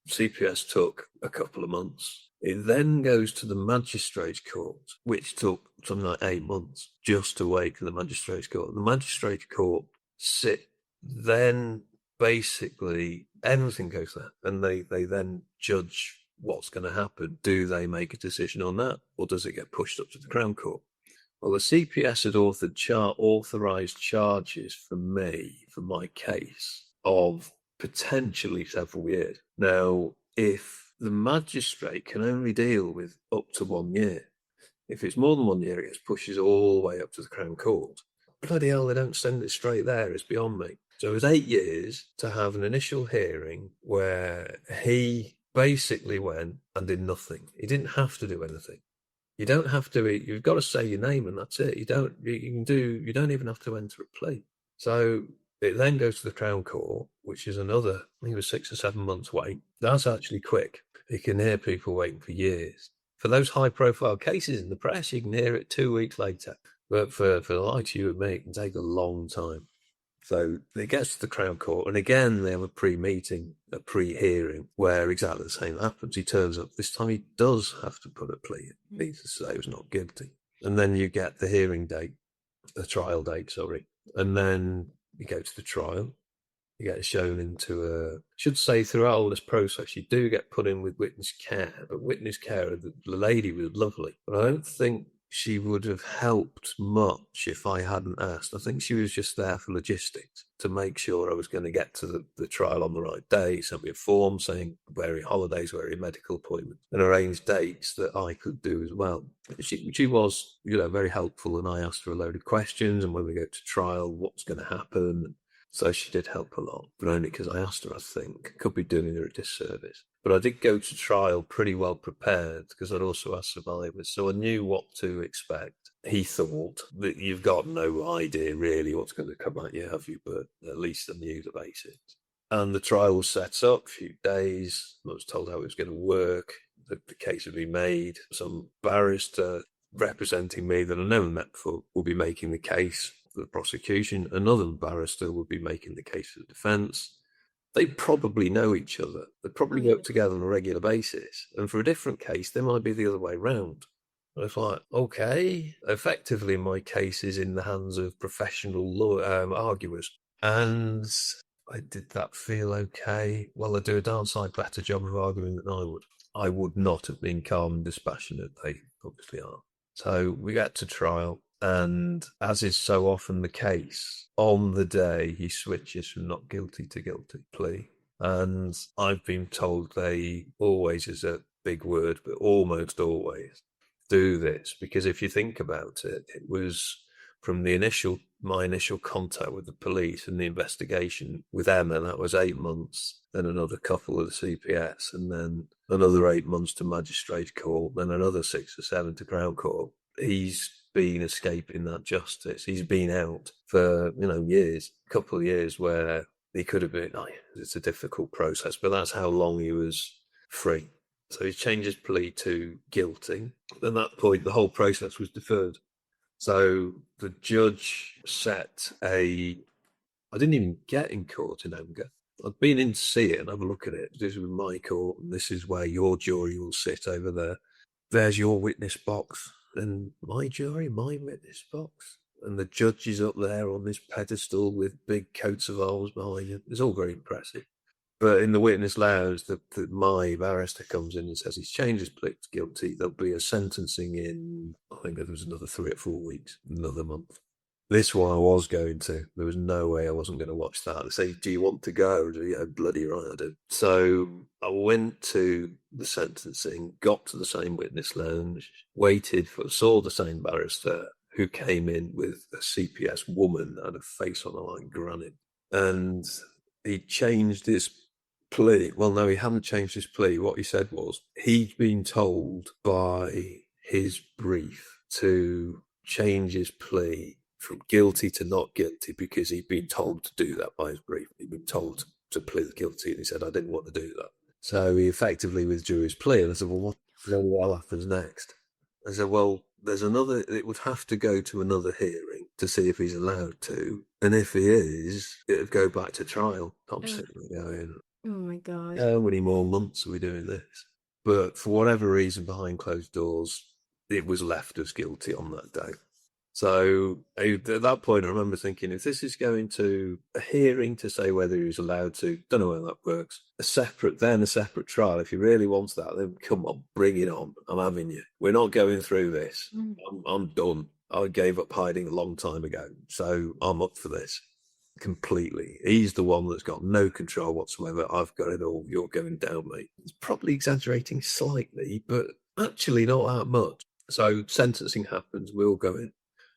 CPS took a couple of months. It then goes to the magistrates' court, which took something like 8 months just to wait for the magistrates' court. The magistrates' court then basically everything goes there, and they then judge what's going to happen. Do they make a decision on that, or does it get pushed up to the Crown Court? Well, the CPS had authorised charges for me, for my case, of potentially several years. Now, if the magistrate can only deal with up to 1 year, if it's more than 1 year, it pushes all the way up to the Crown Court. Bloody hell, they don't send it straight there. It's beyond me. So it was 8 years to have an initial hearing where he basically went and did nothing. He didn't have to do anything. You don't have to. You've got to say your name, and that's it. You don't even have to enter a plea. So it then goes to the Crown Court, which is another, I think it was 6 or 7 months wait. That's actually quick. You can hear people waiting for years. For those high-profile cases in the press, you can hear it 2 weeks later. But for the likes of you and me, it can take a long time. So it gets to the Crown Court, and again, they have a pre-meeting, a pre-hearing, where exactly the same happens. He turns up. This time he does have to put a plea in. He needs to say he was not guilty. And then you get the hearing date, the trial date, sorry. And then you go to the trial. You get shown into should say throughout all this process, you do get put in with witness care. But witness care, the lady was lovely. But I don't think she would have helped much if I hadn't asked. I think she was just there for logistics to make sure I was going to get to the trial on the right day. Sent me a form saying where are holidays, where are medical appointments, and arranged dates that I could do as well. She was, very helpful, and I asked her a load of questions. And when we go to trial, what's going to happen? So she did help a lot, but only because I asked her, I think. Could be doing her a disservice. But I did go to trial pretty well prepared because I'd also asked survivors, so I knew what to expect. He thought that you've got no idea really what's going to come at you, have you? But at least I knew the basics. And the trial was set up, a few days. I was told how it was going to work. The case would be made. Some barrister representing me that I never met before will be making the case for the prosecution. Another barrister would be making the case for the defence. They probably know each other. They probably work together on a regular basis. And for a different case, they might be the other way round. And it's like, okay, effectively my case is in the hands of professional arguers. And did that feel okay? Well, they do a darn sight better job of arguing than I would. I would not have been calm and dispassionate. They obviously are. So we get to trial. And as is so often the case, on the day he switches from not guilty to guilty plea. And I've been told they always is a big word, but almost always do this. Because if you think about it, it was from my initial contact with the police and the investigation with Emma, that was 8 months, then another couple of the CPS, and then another 8 months to magistrate court, then another 6 or 7 to Crown Court. He's been escaping that justice. He's been out for, years, a couple of years where he could have been, it's a difficult process, but that's how long he was free. So he changed his plea to guilty. At that point, the whole process was deferred. So the judge set I didn't even get in court in Emga. I'd been in to see it and have a look at it. This was my court, and this is where your jury will sit over there. There's your witness box. And my jury, my witness box. And the judge is up there on this pedestal with big coats of arms behind him. It's all very impressive. But in the witness lounge, my barrister comes in and says he's changed his plea to guilty. There'll be a sentencing in, I think there was another 3 or 4 weeks, another month. This one I was going to. There was no way I wasn't going to watch that. They say, do you want to go? Yeah, bloody right I do. So I went to the sentencing, got to the same witness lounge, saw the same barrister who came in with a CPS woman that had a face on her like granite. And he changed his plea. Well, no, he hadn't changed his plea. What he said was he'd been told by his brief to change his plea from guilty to not guilty because he'd been told to do that by his brief. He'd been told to plead guilty, and he said, I didn't want to do that. So he effectively withdrew his plea. And I said, well, what happens next? I said, well, it would have to go to another hearing to see if he's allowed to. And if he is, it would go back to trial. I'm sitting there going, oh my God. How many more months are we doing this? But for whatever reason, behind closed doors, it was left as guilty on that day. So at that point, I remember thinking, if this is going to a hearing to say whether he was allowed to, don't know how that works, a separate trial. If he really wants that, then come on, bring it on. I'm having you. We're not going through this. I'm done. I gave up hiding a long time ago. So I'm up for this completely. He's the one that's got no control whatsoever. I've got it all. You're going down, mate. It's probably exaggerating slightly, but actually not that much. So sentencing happens. We all go in.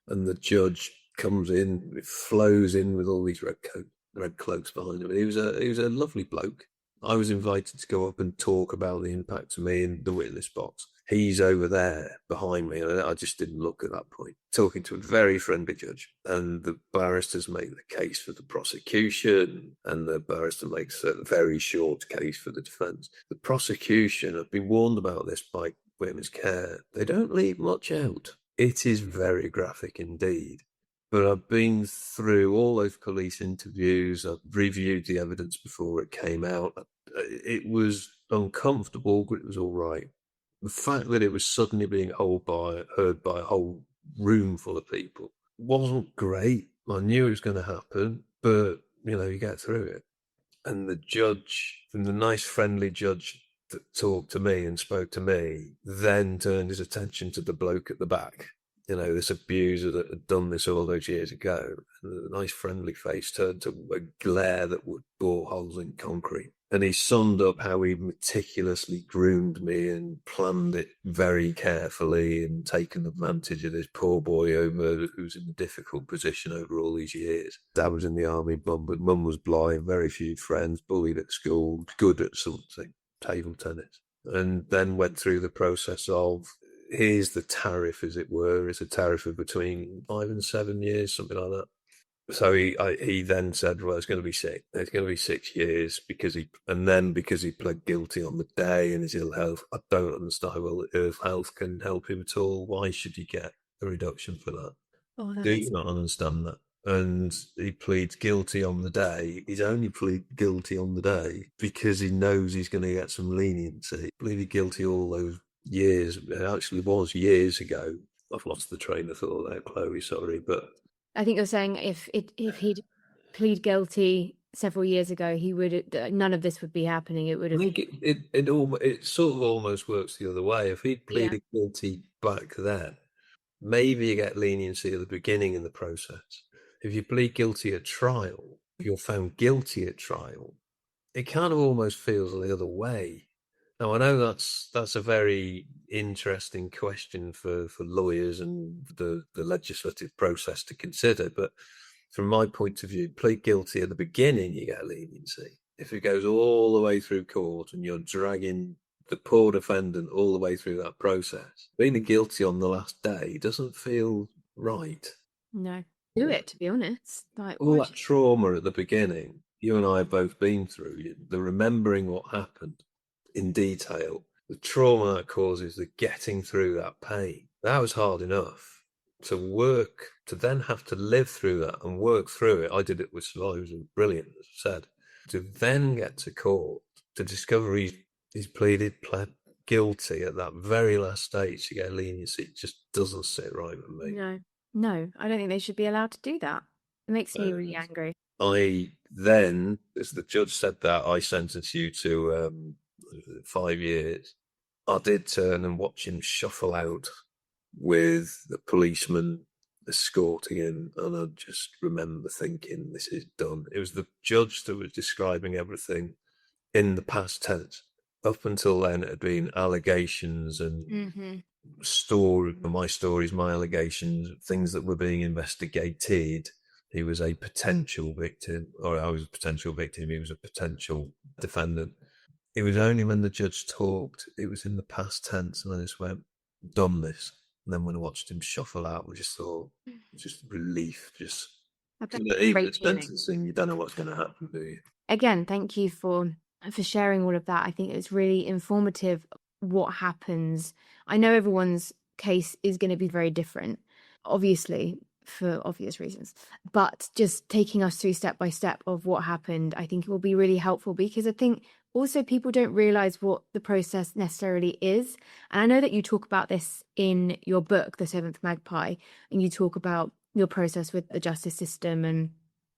And the judge comes in, it flows in with all these red cloaks behind him. He was a lovely bloke. I was invited to go up and talk about the impact to me in the witness box. He's over there behind me, and I just didn't look at that point. Talking to a very friendly judge, and the barristers make the case for the prosecution, and the barrister makes a very short case for the defence. The prosecution, I've been warned about this by witness care, they don't leave much out. It is very graphic indeed. But I've been through all those police interviews. I've reviewed the evidence before it came out. It was uncomfortable, but it was all right. The fact that it was suddenly being heard by a whole room full of people wasn't great. I knew it was going to happen, but, you get through it. And the judge, and the nice, friendly judge that talked to me and spoke to me, then turned his attention to the bloke at the back. this abuser that had done this all those years ago. And a nice friendly face turned to a glare that would bore holes in concrete. And he summed up how he meticulously groomed me and planned it very carefully and taken advantage of this poor boy over who's in a difficult position over all these years. Dad was in the army, mum was blind, very few friends, bullied at school, good at something, table tennis. And then went through the process of, here's the tariff, as it were. It's a tariff of between 5 and 7 years, something like that. So he then said, well, it's going to be 6. It's going to be 6 years because he pled guilty on the day and his ill health. I don't understand. Well, if health can help him at all, why should he get a reduction for that? Do you not understand that? And he pleads guilty on the day. He's only pleaded guilty on the day because he knows he's going to get some leniency. He pleaded guilty all those years. It actually was years ago. I've lost the train of thought there, Chloe, sorry. But I think you're saying if he'd plead guilty several years ago, he would none of this would be happening. It would have. I think it sort of almost works the other way. If he'd pleaded guilty back then, maybe you get leniency at the beginning in the process. If you plead guilty at trial, if you're found guilty at trial, it kind of almost feels the other way. Now, I know that's a very interesting question for lawyers and the legislative process to consider, but from my point of view, plead guilty at the beginning, you get leniency. If it goes all the way through court and you're dragging the poor defendant all the way through that process, being guilty on the last day doesn't feel right. No, do it, to be honest. Like, all that trauma at the beginning, you and I have both been through, the remembering what happened in detail, the trauma that causes, the getting through that pain, that was hard enough. To then have to live through that and work through it. I did it with survivors, and brilliant, as I said. To then get to court, to discover he's pled guilty at that very last stage to get leniency, it just doesn't sit right with me. No, I don't think they should be allowed to do that. It makes me really angry. I then, as the judge said that, I sentenced you to 5 years. I did turn and watch him shuffle out with the policeman escorting him, and I just remember thinking, this is done. It was the judge that was describing everything in the past tense. Up until then, it had been allegations and my stories, my allegations, things that were being investigated. He was a potential victim, or I was a potential victim. He was a potential defendant. It was only when the judge talked, it was in the past tense, and I just went, done this. And then when I watched him shuffle out, I just thought, just relief, just even at sentencing, you don't know what's going to happen, do you? Again, thank you for sharing all of that. I think it's really informative what happens. I know everyone's case is going to be very different, obviously, for obvious reasons, but just taking us through step by step of what happened, I think it will be really helpful, because I think also people don't realize what the process necessarily is. And I know that you talk about this in your book, The Seventh Magpie, and you talk about your process with the justice system and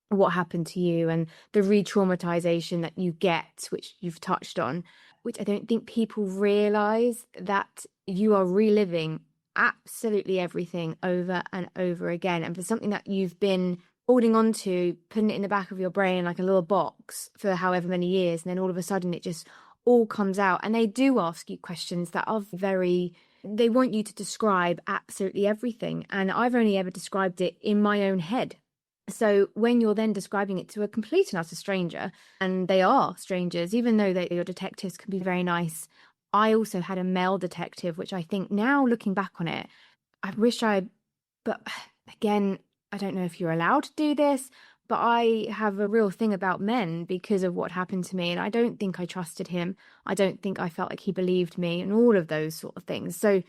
what happened to you and the re-traumatization that you get, which you've touched on, which I don't think people realize, that you are reliving absolutely everything over and over again. And for something that you've been holding on to, putting it in the back of your brain like a little box for however many years, and then all of a sudden it just all comes out. And they do ask you questions that are they want you to describe absolutely everything. And I've only ever described it in my own head. So when you're then describing it to a complete and utter stranger, and they are strangers, even though your detectives can be very nice. I also had a male detective, which I think now looking back on it, but again, I don't know if you're allowed to do this, but I have a real thing about men because of what happened to me. And I don't think I trusted him. I don't think I felt like he believed me and all of those sort of things. So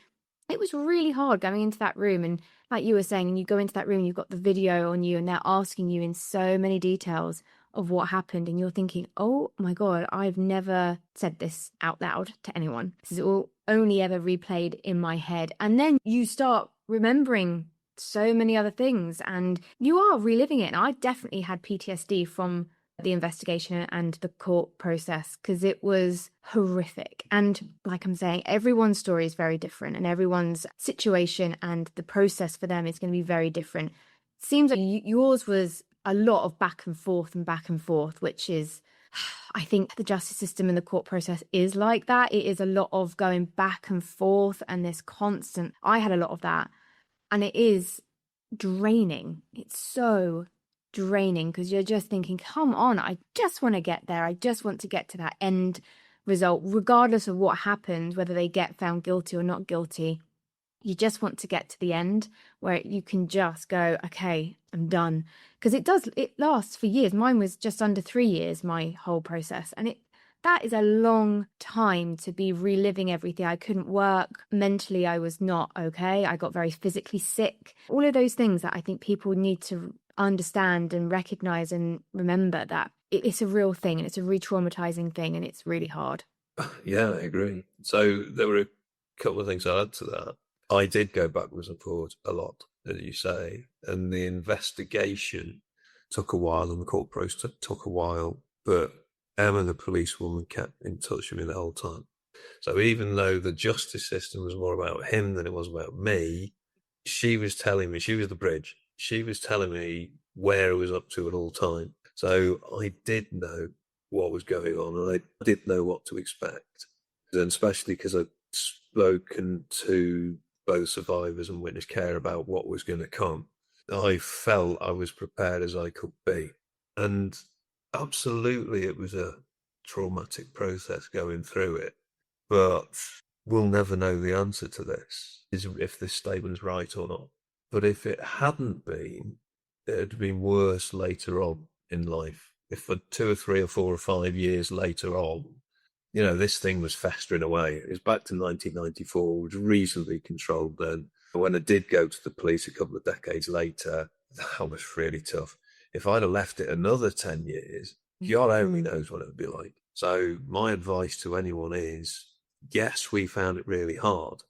it was really hard going into that room. And like you were saying, and you go into that room, you've got the video on you and they're asking you in so many details of what happened. And you're thinking, oh my God, I've never said this out loud to anyone. This is all only ever replayed in my head. And then you start remembering so many other things and you are reliving it. And I definitely had PTSD from the investigation and the court process, because it was horrific. And like I'm saying, everyone's story is very different, and everyone's situation and the process for them is going to be very different. Seems like yours was a lot of back and forth, which is, I think the justice system and the court process is like that. It is a lot of going back and forth and this constant, I had a lot of that, and it is draining. It's so draining because you're just thinking, come on, I just want to get there. I just want to get to that end result, regardless of what happens, whether they get found guilty or not guilty. You just want to get to the end where you can just go, okay, I'm done. Because it lasts for years. Mine was just under 3 years, my whole process. And that is a long time to be reliving everything. I couldn't work. Mentally, I was not okay. I got very physically sick. All of those things that I think people need to understand and recognize and remember, that it's a real thing and it's a re-traumatizing thing, and it's really hard. Yeah, I agree. So there were a couple of things I'd add to that. I did go backwards and forwards a lot, as you say, and the investigation took a while and the court process took a while, but Emma, the policewoman, kept in touch with me the whole time. So even though the justice system was more about him than it was about me, she was telling me, she was the bridge. She was telling me where I was up to at all time. So I did know what was going on, and I did know what to expect. And especially because I'd spoken to both survivors and witness care about what was going to come, I felt I was prepared as I could be. And absolutely, it was a traumatic process going through it. But we'll never know the answer to this, is if this statement's right or not. But if it hadn't been, it had been worse later on in life. If for 2 or 3 or 4 or 5 years later on, this thing was festering away. It was back to 1994, it was reasonably controlled then. When I did go to the police a couple of decades later, that was really tough. If I'd have left it another 10 years, God only knows what it would be like. So my advice to anyone is, yes, we found it really hard,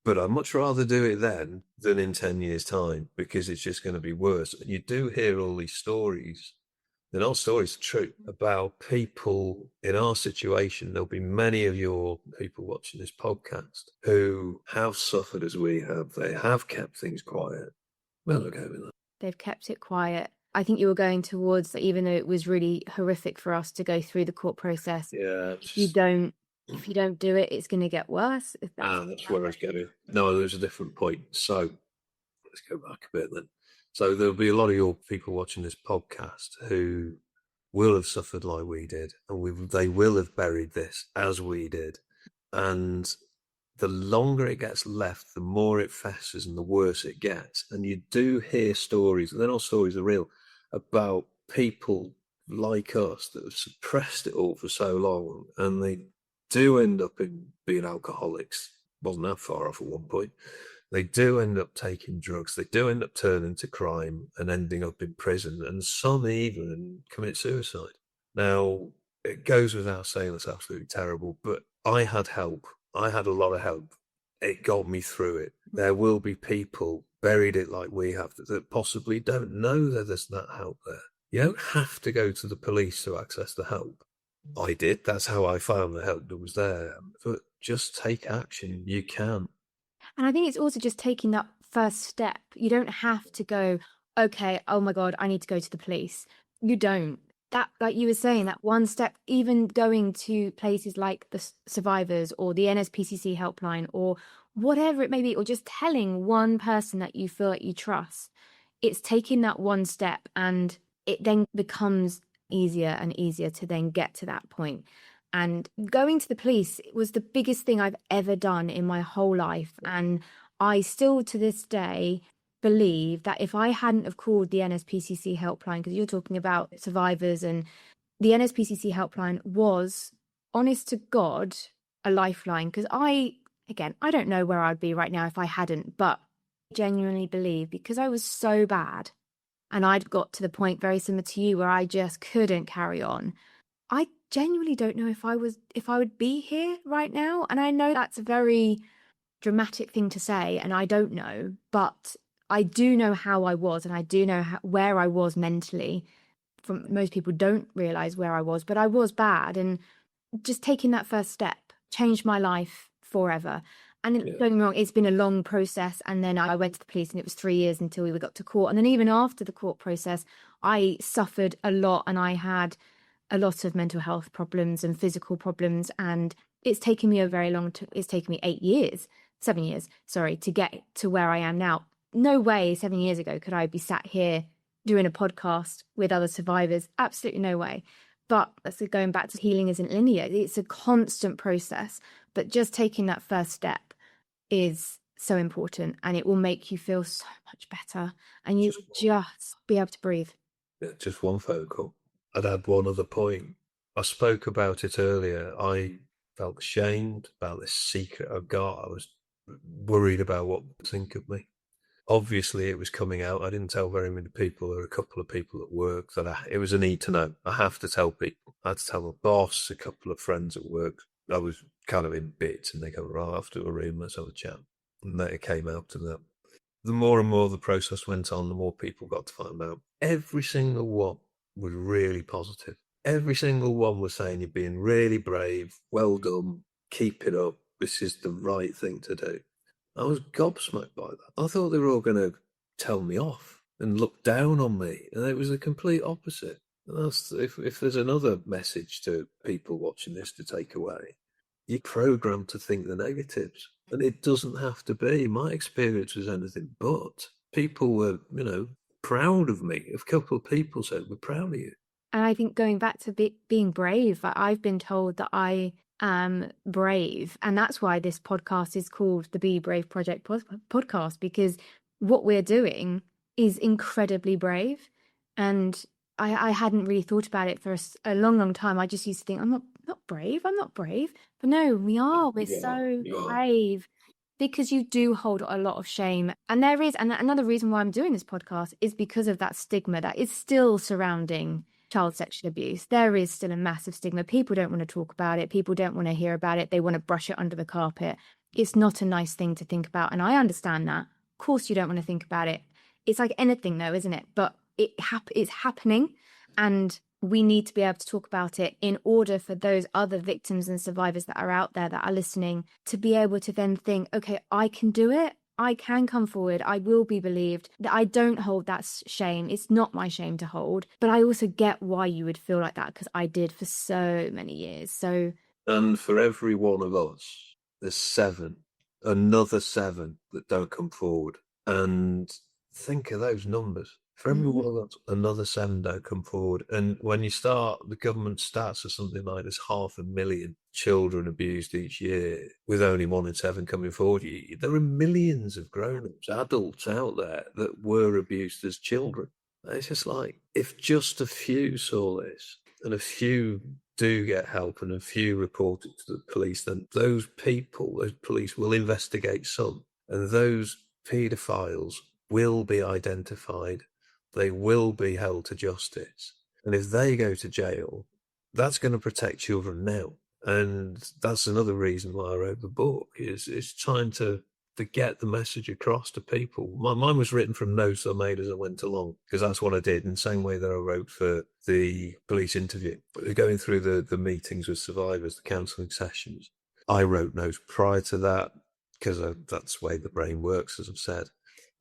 but I'd much rather do it then than in 10 years' time, because it's just going to be worse. And you do hear all these stories. They're not stories, true, about people in our situation. There'll be many of your people watching this podcast who have suffered as we have. They have kept things quiet. Well, okay with that. They've kept it quiet. I think you were going towards that, even though it was really horrific for us to go through the court process. Yeah. If you don't do it, it's going to get worse. That's where I was getting. No, there's a different point. So let's go back a bit then. So there'll be a lot of your people watching this podcast who will have suffered like we did, and they will have buried this as we did. And the longer it gets left, the more it festers and the worse it gets. And you do hear stories, and they're not stories, they're real, about people like us that have suppressed it all for so long, and they do end up in being alcoholics. Wasn't that far off at one point. They do end up taking drugs. They do end up turning to crime and ending up in prison, and some even commit suicide. Now, it goes without saying that's absolutely terrible, but I had help. I had a lot of help. It got me through it. There will be people buried it like we have that possibly don't know that there's that help there. You don't have to go to the police to access the help. I did. That's how I found the help that was there. But just take action. You can. And I think it's also just taking that first step. You don't have to go, okay, oh my God, I need to go to the police. You don't. That, like you were saying, that one step, even going to places like the survivors or the NSPCC helpline or whatever it may be, or just telling one person that you feel like you trust, it's taking that one step, and it then becomes easier and easier to then get to that point. And going to the police was the biggest thing I've ever done in my whole life. And I still to this day believe that if I hadn't have called the NSPCC helpline, because you're talking about survivors, and the NSPCC helpline was, honest to God, a lifeline. Because I don't know where I'd be right now if I hadn't, but I genuinely believe, because I was so bad and I'd got to the point very similar to you where I just couldn't carry on. I genuinely don't know if I would be here right now. And I know that's a very dramatic thing to say, and I don't know, but I do know how I was, and I do know where I was mentally from most people don't realize where I was, but I was bad. And just taking that first step changed my life forever. And don't get me wrong, it's been a long process. And then I went to the police, and it was 3 years until we got to court. And then even after the court process, I suffered a lot, and I had a lot of mental health problems and physical problems. And it's taken me a very long time. It's taken me 7 years, sorry, to get to where I am now. No way 7 years ago could I be sat here doing a podcast with other survivors. Absolutely no way. But that's going back to healing isn't linear. It's a constant process. But just taking that first step is so important, and it will make you feel so much better, and you will just be able to breathe. Just one phone call. I'd add one other point. I spoke about it earlier. I felt ashamed about this secret I got. I was worried about what would think of me. Obviously, it was coming out. I didn't tell very many people. There were a couple of people at work that it was a need to know. I have to tell people. I had to tell my boss, a couple of friends at work. I was kind of in bits, and they go, right, off to a room, let's have a chat. And that it came out to them. The more and more the process went on, the more people got to find out. Every single one was really positive. Every single one was saying, you're being really brave, well done, keep it up, this is the right thing to do. I was gobsmacked by that. I thought they were all going to tell me off and look down on me, and it was the complete opposite. And that's, if there's another message to people watching this to take away, you're programmed to think the negatives, and it doesn't have to be. My experience was anything but. People were, proud of me. A couple of people said, we're proud of you. And I think going back to being brave, I've been told that I am brave. And that's why this podcast is called the Be Brave Project podcast, because what we're doing is incredibly brave. And I hadn't really thought about it for a long, long time. I just used to think, I'm not brave. But no, we are. We're so brave. Because you do hold a lot of shame. And another reason why I'm doing this podcast is because of that stigma that is still surrounding child sexual abuse. There is still a massive stigma. People don't want to talk about it. People don't want to hear about it. They want to brush it under the carpet. It's not a nice thing to think about. And I understand that. Of course you don't want to think about it. It's like anything though, isn't it? But it's happening, and we need to be able to talk about it in order for those other victims and survivors that are out there that are listening to be able to then think, okay, I can do it. I can come forward. I will be believed. That I don't hold that shame. It's not my shame to hold. But I also get why you would feel like that, because I did for so many years. And for every one of us, there's another 7 that don't come forward. And think of those numbers. For every one of us, another 7 don't come forward. And when you start, the government stats are something like there's 500,000 children abused each year, with only 1 in 7 coming forward. There are millions of grown-ups, adults out there that were abused as children. It's just like, if just a few saw this, and a few do get help, and a few report it to the police, then those police will investigate some, and those paedophiles will be identified. They will be held to justice. And if they go to jail, that's going to protect children now. And that's another reason why I wrote the book, is trying to get the message across to people. Mine was written from notes I made as I went along, because that's what I did, in the same way that I wrote for the police interview. Going through the meetings with survivors, the counselling sessions, I wrote notes prior to that, because that's the way the brain works, as I've said.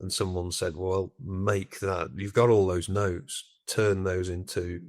And someone said, well, make that, you've got all those notes, turn those into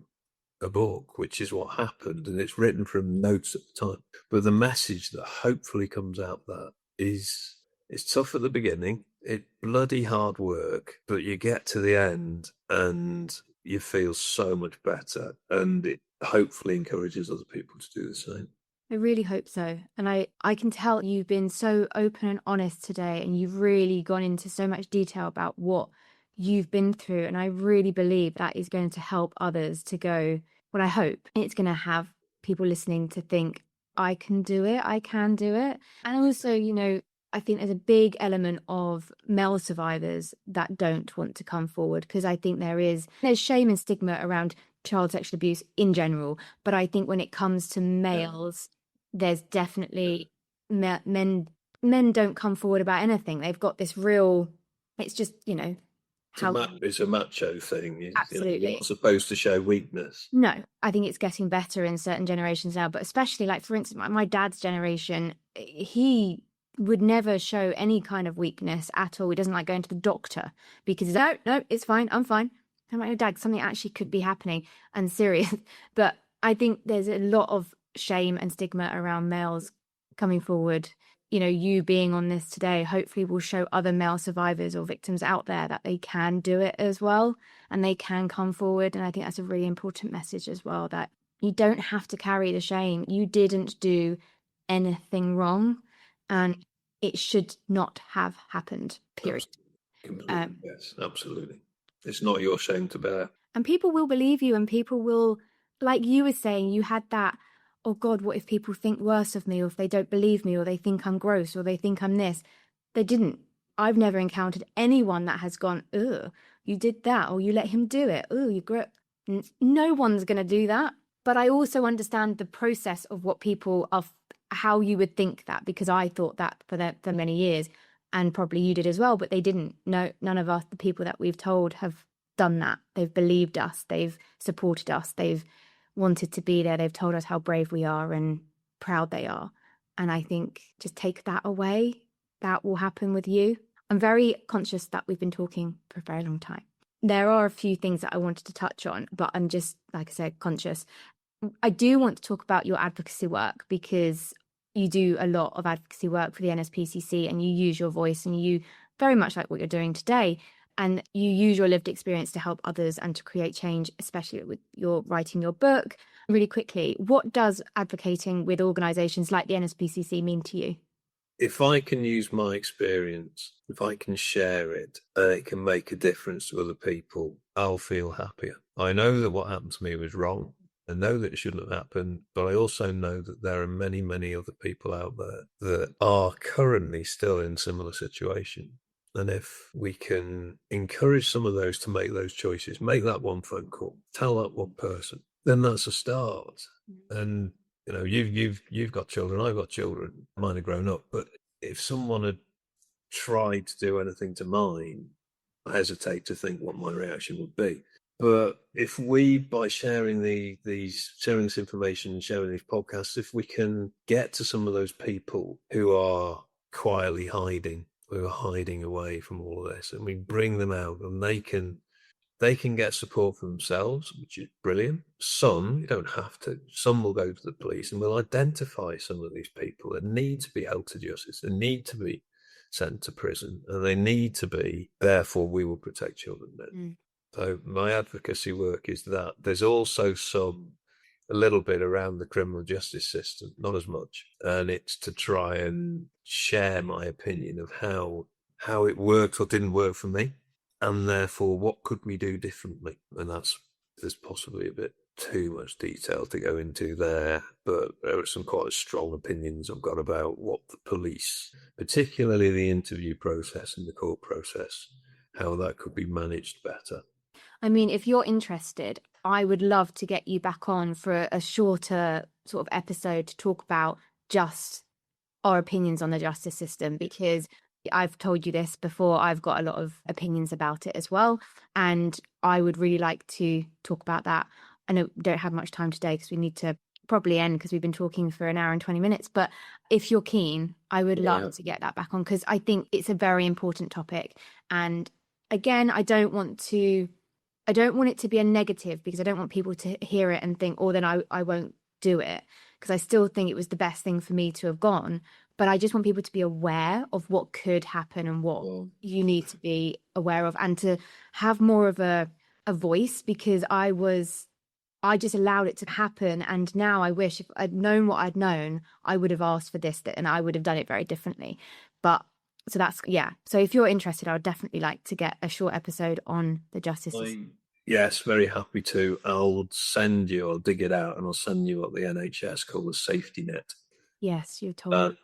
a book, which is what happened. And it's written from notes at the time. But the message that hopefully comes out that is, it's tough at the beginning, it's bloody hard work, but you get to the end and you feel so much better. And it hopefully encourages other people to do the same. I really hope so. And I can tell you've been so open and honest today, and you've really gone into so much detail about what you've been through. And I really believe that is going to help others to go, well, I hope it's going to have people listening to think, I can do it. And also, I think there's a big element of male survivors that don't want to come forward, because I think there's shame and stigma around child sexual abuse in general. But I think when it comes to males, there's definitely men don't come forward about anything. They've got this real, it's just, It's a macho thing. You're Absolutely. not supposed to show weakness. No, I think it's getting better in certain generations now, but especially like, for instance, my dad's generation, he would never show any kind of weakness at all. He doesn't like going to the doctor because no, it's fine. I'm fine. I'm like, oh, Dad, something actually could be happening and serious. But I think there's a lot of shame and stigma around males coming forward. You know, you being on this today, hopefully will show other male survivors or victims out there that they can do it as well and they can come forward. And I think that's a really important message as well, that you don't have to carry the shame. You didn't do anything wrong and it should not have happened, period. Completely, yes, absolutely. It's not your shame to bear. And people will believe you, and people will, like you were saying, you had that, oh God, what if people think worse of me, or if they don't believe me, or they think I'm gross, or they think I'm this. They didn't. I've never encountered anyone that has gone, ugh, you did that, or you let him do it. Oh, you grow. No one's going to do that. But I also understand the process of what people are, how you would think that, because I thought that for many years, and probably you did as well, but they didn't. No, none of us, the people that we've told, have done that. They've believed us, they've supported us, they've wanted to be there, they've told us how brave we are and proud they are. And I think just take that away, that will happen with you. I'm very conscious that we've been talking for a very long time. There are a few things that I wanted to touch on, but I'm just, like I said, conscious. I do want to talk about your advocacy work, because you do a lot of advocacy work for the NSPCC and you use your voice, and you very much like what you're doing today, and you use your lived experience to help others and to create change, especially with your writing your book. Really quickly, what does advocating with organisations like the NSPCC mean to you? If I can use my experience, if I can share it, and it can make a difference to other people, I'll feel happier. I know that what happened to me was wrong. I know that it shouldn't have happened, but I also know that there are many, many other people out there that are currently still in similar situation. And if we can encourage some of those to make those choices, make that one phone call, tell that one person, then that's a start. And you know, you've got children, I've got children, mine are grown up, but if someone had tried to do anything to mine, I hesitate to think what my reaction would be. But if we, by sharing sharing this information and sharing these podcasts, if we can get to some of those people who are quietly hiding, who are hiding away from all of this, and we bring them out, and they can get support for themselves, which is brilliant. Some, you don't have to. Some will go to the police and will identify some of these people that need to be held to justice, they need to be sent to prison, and they need to be, therefore we will protect children then. So my advocacy work is that. There's also a little bit around the criminal justice system, not as much. And it's to try and share my opinion of how it worked or didn't work for me. And therefore, what could we do differently? And there's possibly a bit too much detail to go into there, but there are some quite strong opinions I've got about what the police, particularly the interview process and the court process, how that could be managed better. I mean, if you're interested, I would love to get you back on for a shorter sort of episode to talk about just our opinions on the justice system, because I've told you this before, I've got a lot of opinions about it as well. And I would really like to talk about that. I know we don't have much time today because we need to probably end, because we've been talking for an hour and 20 minutes. But if you're keen, I would love to get that back on, because I think it's a very important topic. And again, I don't want it to be a negative, because I don't want people to hear it and think, oh, then I won't do it, because I still think it was the best thing for me to have gone. But I just want people to be aware of what could happen and what you need to be aware of, and to have more of a voice, because I just allowed it to happen. And now I wish, if I'd known what I'd known, I would have asked for this, and I would have done it very differently. But so that's, yeah. So if you're interested, I would definitely like to get a short episode on the justice system. Yes, very happy to. I'll dig it out, and I'll send you what the NHS call the safety net. Yes, you told me.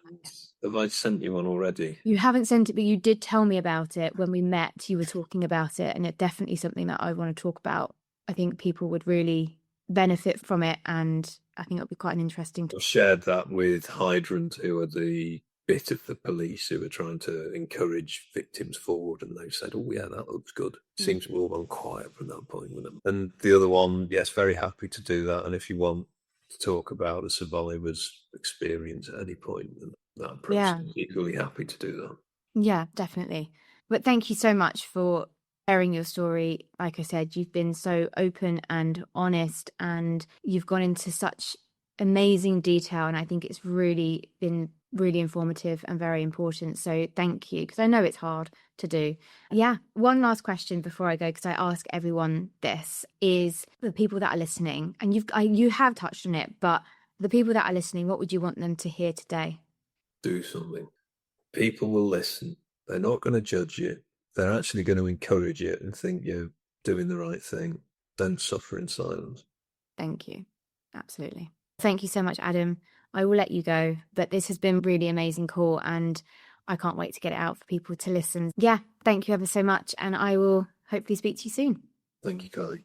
Have I sent you one already? You haven't sent it, but you did tell me about it when we met. You were talking about it, and it's definitely something that I want to talk about. I think people would really benefit from it, and I think it'll be quite an interesting. I've shared that with Hydrant, who are the bit of the police who were trying to encourage victims forward, and they said, "Oh yeah, that looks good." Seems to have all gone quiet from that point with them. And the other one, yes, very happy to do that. And if you want to talk about a survivor's experience at any point, then that process, equally happy to do that. Yeah, definitely. But thank you so much for sharing your story. Like I said, you've been so open and honest, and you've gone into such amazing detail. And I think it's really been really informative and very important. So thank you, because I know it's hard to do. Yeah. One last question before I go, because I ask everyone this, is the people that are listening, and you have touched on it, but the people that are listening, what would you want them to hear today? Do something. People will listen. They're not going to judge you. They're actually going to encourage you and think you're doing the right thing. Don't suffer in silence. Thank you. Absolutely. Thank you so much, Adam. I will let you go, but this has been really amazing call, and I can't wait to get it out for people to listen. Yeah, thank you ever so much, and I will hopefully speak to you soon. Thank you, Kylie.